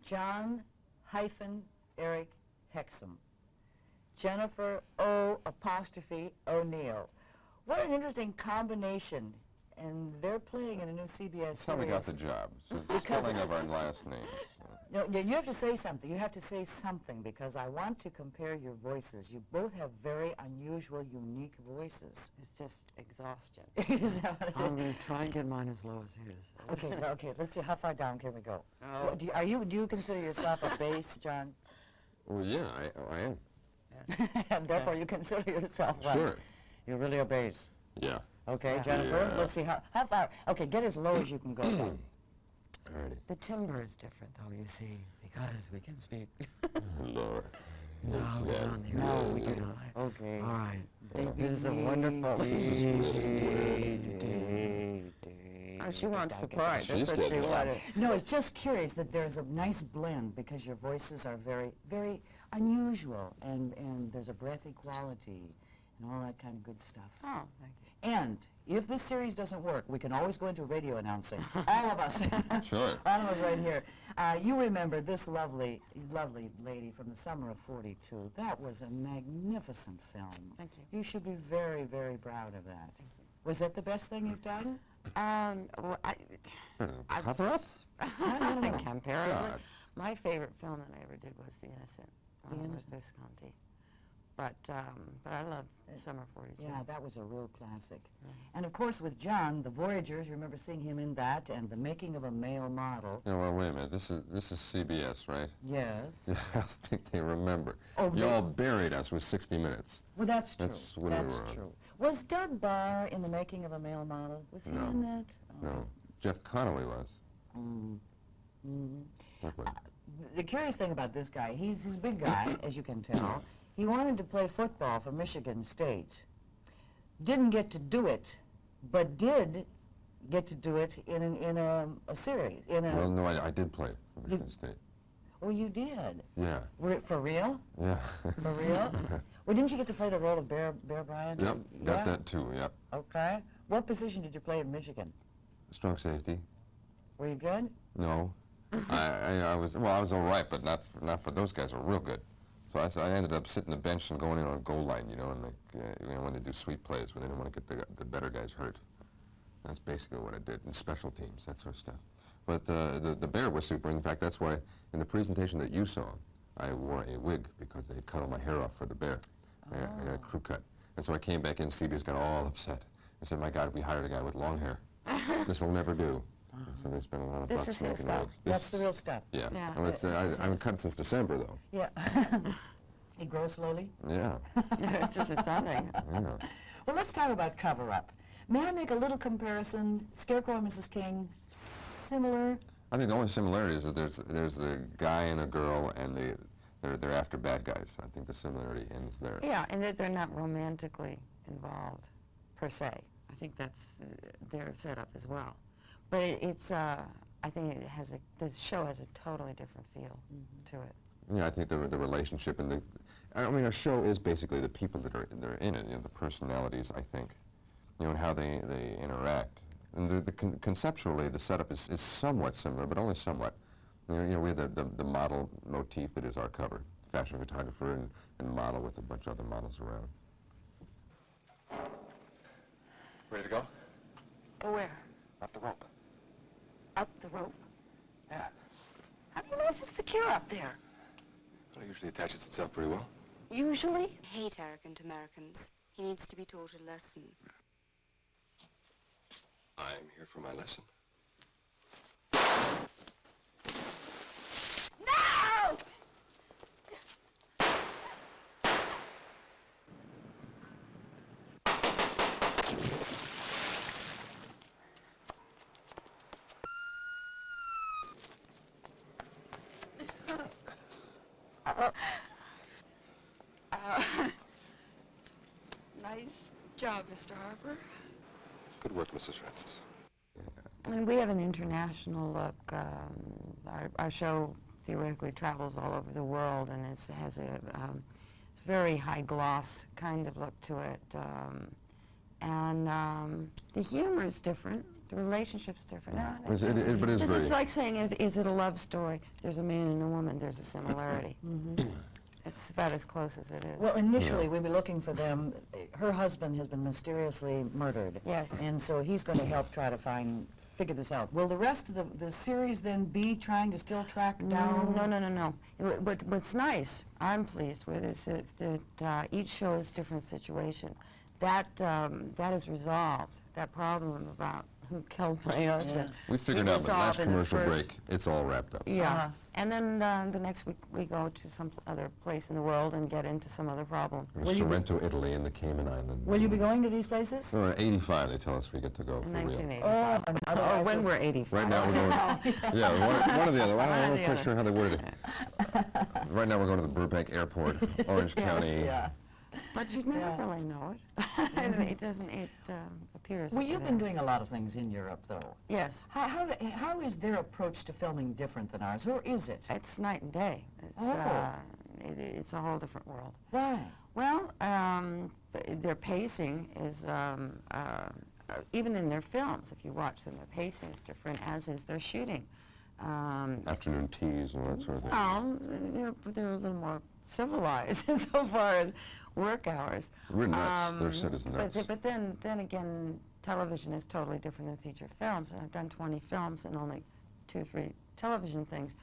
Jon Erik-Hexum. Jennifer O'Neil. What an interesting combination. And they're playing in a new CBS That's how we got the job. So the spelling of our last names. No, you have to say something. You have to say something because I want to compare your voices. You both have very unusual, unique voices. It's just exhaustion. Is that what it I'm is? going to try and get mine as low as his. Okay, okay. Let's see how far down can we go. Oh. Do you consider yourself a bass, Jon? Well, yeah, I am. And therefore you consider yourself one. Sure. You're really a bass. Yeah. Okay, Yeah. Jennifer, Yeah. let's see how far. Okay, get as low as you can go. Alrighty. The timbre is different, though, you see, because we can speak. Lord. No, down here. No, we you- cannot. Okay. All right. This is a wonderful. This is really Oh, she wants the part. She's That's what she getting it. wanted. No, it's just curious that there's a nice blend because your voices are very, very unusual, and there's a breathy quality and all that kind of good stuff. Oh, thank you. And if this series doesn't work, we can always go into radio announcing. All of us. Sure. All of us right here. You remember this lovely, lovely lady from the summer of '42. That was a magnificent film. Thank you. You should be very, very proud of that. Was that the best thing you've done? Well, Cover up? nothing comparable. God. My favorite film that I ever did was The Innocent, The with Innocent. Visconti. But I love Summer '42. Yeah, that was a real classic. And of course with Jon, The Voyagers, you remember seeing him in that, and The Making of a Male Model. No, well, wait a minute. This is CBS, right? Yes. I think they remember. Oh, You all buried us with 60 Minutes. Well, that's true. That's when we That's were on. true. Was Doug Barr in The Making of a Male Model? Was he No. in that? Oh. No. Jeff Connolly was. The curious thing about this guy, he's a big guy, as you can tell. He wanted to play football for Michigan State. Didn't get to do it, but did get to do it in a series. Well, no, I did play for Michigan State. Oh, you did? Yeah. For real? Yeah. For real? Well, didn't you get to play the role of Bear Bryant? Yep. Got Yeah? that too. Yep. Okay. What position did you play in Michigan? Strong safety. Were you good? No. I was all right, but not for those guys who were real good. So I ended up sitting the bench and going in on goal line, you know, and when they do sweep plays, when they didn't want to get the better guys hurt. That's basically what I did in special teams, that sort of stuff. But the Bear was super. In fact, that's why in the presentation that you saw, I wore a wig because they had cut all my hair off for the Bear. I got a crew cut. And so I came back in, CBS got all upset. I said, my God, we hired a guy with long hair. This will never do. And so they spent a lot of This bucks is his making stuff. wigs. That's the real stuff. Yeah. Yeah. Well, I haven't cut since December, though. Yeah. He grows slowly? Yeah. It's just something. Yeah. Well, let's talk about cover-up. May I make a little comparison? Scarecrow and Mrs. King, similar? I think the only similarity is that there's a guy and a girl, and they're after bad guys. I think the similarity ends there. Yeah, and that they're not romantically involved, per se. I think that's their setup as well. But I think the show has a totally different feel to it. Yeah, I think the relationship and I mean, a show is basically the people that are in it, you know, the personalities, I think, you know, and how they interact. And conceptually, the setup is somewhat similar, but only somewhat. You know, we have the model motif that is our cover, fashion photographer and model with a bunch of other models around. Ready to go? Go where? Up the rope. Up the rope? Yeah. How do you know if it's secure up there? Well, it usually attaches itself pretty well. Usually? I hate arrogant Americans. He needs to be taught a lesson. I'm here for my lesson. No! Nice job, Mr. Harper. Good work, Mrs. Reynolds. And we have an international look. Our show theoretically travels all over the world, and it has a it's very high gloss kind of look to it. And the humor is different. The relationship's different. No, But it is this very... is like saying, is it a love story? There's a man and a woman. There's a similarity. It's about as close as it is. Well, initially, we were looking for them. Her husband has been mysteriously murdered. Yes. And so he's going to help try to figure this out. Will the rest of the series then be trying to still track down? No. What's nice, I'm pleased with, is that each shows different situation. That is resolved. That problem about who killed my husband. We figured out in the last commercial break, it's all wrapped up. Yeah. And then the next week we go to some other place in the world and get into some other problem. Sorrento, Italy, and the Cayman Islands. Will you be going to these places? No, at 85, they tell us we get to go In for real. 1985. Oh, when we're 85. Right now we're going... yeah, one or the other. Well, I'm not quite sure how they worded it. Right now we're going to the Burbank Airport, Orange County. Yeah. But you never really know it. It doesn't, it appears. Well, you've been doing a lot of things in Europe, though. Yes. How is their approach to filming different than ours, or is it? It's night and day. It's, it's a whole different world. Why? Well, their pacing is, even in their films, if you watch them, their pacing is different, as is their shooting. Afternoon teas and that sort of thing. Well, they're a little more civilized so far as work hours. We're nuts. Their set is nuts. But then again, television is totally different than feature films. And I've done 20 films and only 2 or 3 television things.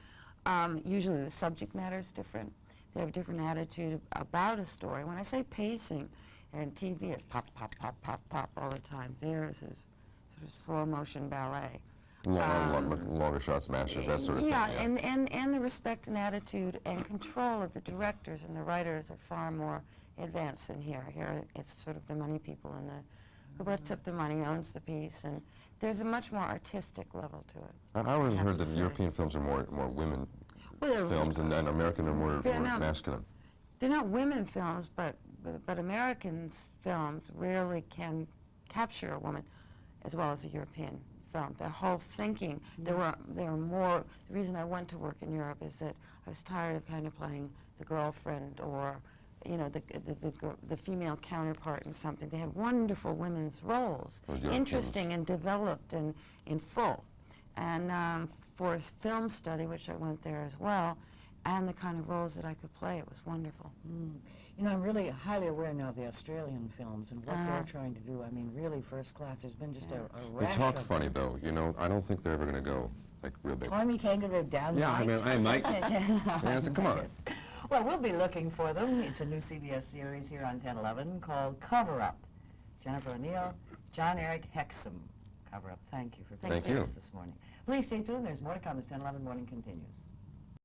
Usually the subject matter is different. They have a different attitude about a story. When I say pacing, and TV is pop, pop, pop, pop, pop all the time. Theirs is sort of slow motion ballet. Longer shots, masters, that sort of thing. Yeah, and the respect and attitude and control of the directors and the writers are far more advanced than here. Here it's sort of the money people and who puts up the money owns the piece, and there's a much more artistic level to it. I always heard that European films are more women films and American are more masculine. They're not women films, but American films rarely can capture a woman as well as a European film. Their whole thinking, there were more. The reason I went to work in Europe is that I was tired of kind of playing the girlfriend or, you know, the female counterpart in something. They had wonderful women's roles, interesting and developed and in full. And for film study, which I went there as well, and the kind of roles that I could play, it was wonderful. You know, I'm really highly aware now of the Australian films and what they're trying to do. I mean, really first class. There's been just a They rash talk of funny, though. You know, I don't think they're ever going to go, like, real big. Tommy Kangaroo down. Yeah, I mean, I might. Yeah, so come on. Well, we'll be looking for them. It's a new CBS series here on 1011 called Cover Up. Jennifer O'Neill, Jon Erik-Hexum. Cover Up. Thank you for being with us this morning. Please stay tuned. There's more to come as 1011 Morning continues.